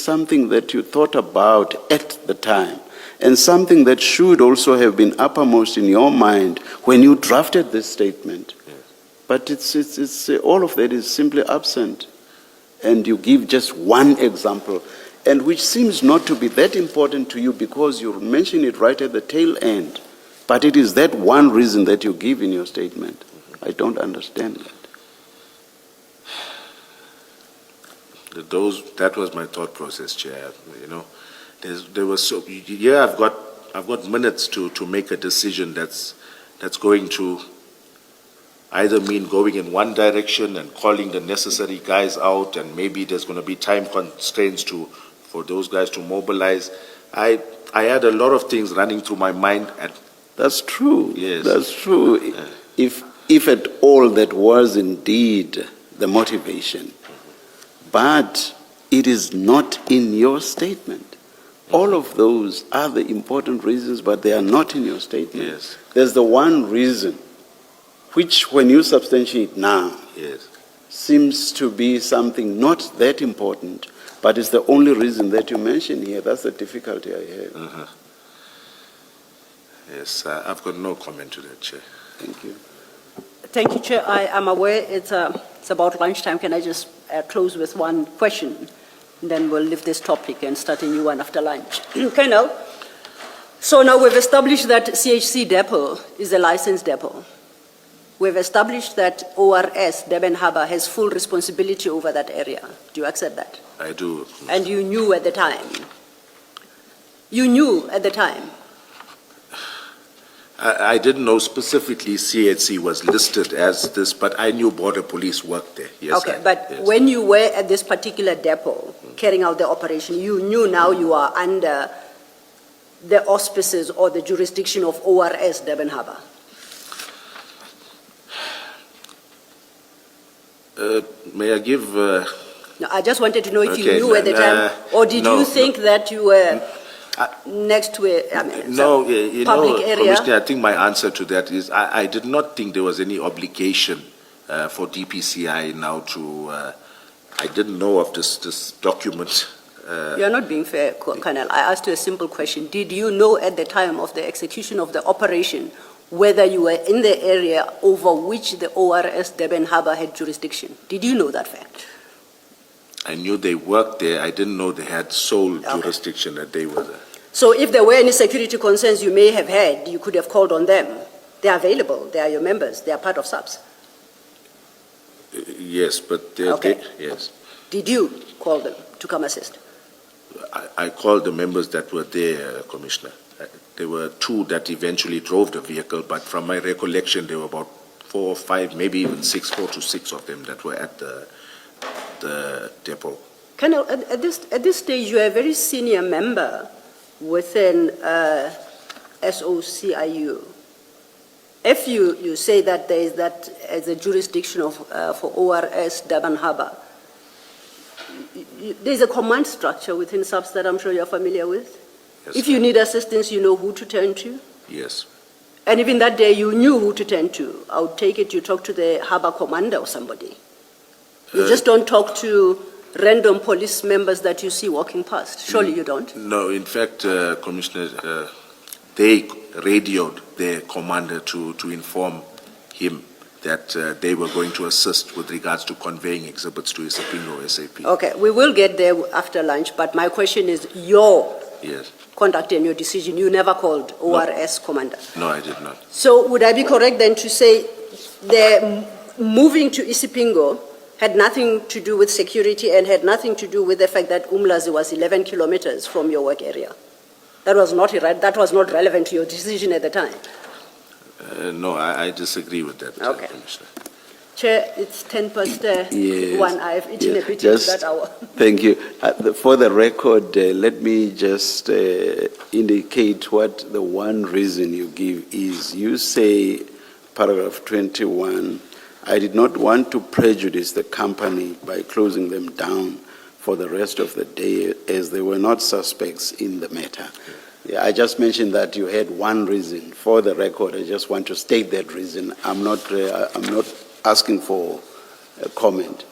something that you thought about at the time, and something that should also have been uppermost in your mind when you drafted this statement. Yes. But all of that is simply absent. And you give just one example, and which seems not to be that important to you because you mention it right at the tail end. But it is that one reason that you give in your statement. I don't understand that. That was my thought process, Chair. You know, there was so yeah. I've got minutes to make a decision that's going to either mean going in one direction and calling the necessary guys out, and maybe there's going to be time constraints for those guys to mobilize. I had a lot of things running through my mind. That's true. Yes. That's true. If at all that was indeed the motivation. But it is not in your statement. All of those are the important reasons, but they are not in your statement. Yes. There's the one reason, which when you substantiate now, yes, seems to be something not that important, but it's the only reason that you mention here. That's the difficulty I have. Uh-huh. Yes, I've got no comment to that, Chair. Thank you. Thank you, Chair. I am aware it's about lunchtime. Can I just close with one question? And then we'll leave this topic and start a new one after lunch. Colonel, so now we've established that CHC depot is a licensed depot. We've established that ORS, Durban Harbour, has full responsibility over that area. Do you accept that? I do. And you knew at the time? You knew at the time? I didn't know specifically CHC was listed as this, but I knew Border Police worked there. Yes. Okay, but yes. when you were at this particular depot carrying out the operation, you knew now you are under the auspices or the jurisdiction of ORS Durban Harbour? May I give... No, I just wanted to know if you okay, knew at the time, or did no, you think that you were next to a public area? Commissioner, I think my answer to that is I did not think there was any obligation for DPCI now to. I didn't know of this document. You are not being fair, Colonel. I asked you a simple question. Did you know at the time of the execution of the operation whether you were in the area over which the ORS Durban Harbour had jurisdiction? Did you know that fact? I knew they worked there. I didn't know they had sole jurisdiction, that they were there. So if there were any security concerns you may have had, you could have called on them. They are available. They are your members. They are part of SAPS. Yes, but yes. Did you call them to come assist? I called the members that were there, Commissioner. There were two that eventually drove the vehicle, but from my recollection, there were about 4 or 5, maybe even 4 to 6 of them that were at the depot. Colonel, at this stage, you are a very senior member within SOCIU. If you say that there is that as a jurisdiction of for ORS Durban Harbour, there is a command structure within SAPS that I'm sure you're familiar with. Yes, if you need assistance, you know who to turn to. Yes. And even that day, you knew who to turn to. I would take it you talk to the harbour commander or somebody. You just don't talk to random police members that you see walking past. Surely you don't? No, in fact, Commissioner, they radioed their commander to inform him that they were going to assist with regards to conveying exhibits to Isipingo SAP. Okay, we will get there after lunch, but my question is your conduct and your decision. You never called ORS commander? No, I did not. So would I be correct then to say the moving to Isipingo had nothing to do with security and had nothing to do with the fact that Umlazi was 11 kilometers from your work area? That was not relevant to your decision at the time? No, I disagree with that, okay. Commissioner. Chair, it's 10 past yes. 1. I have eaten a bit Just, into that hour. Thank you. For the record, let me just indicate what the one reason you give is. You say, paragraph 21, I did not want to prejudice the company by closing them down for the rest of the day as they were not suspects in the matter. Yeah, I just mentioned that you had one reason. For the record, I just want to state that reason. I'm not asking for a comment.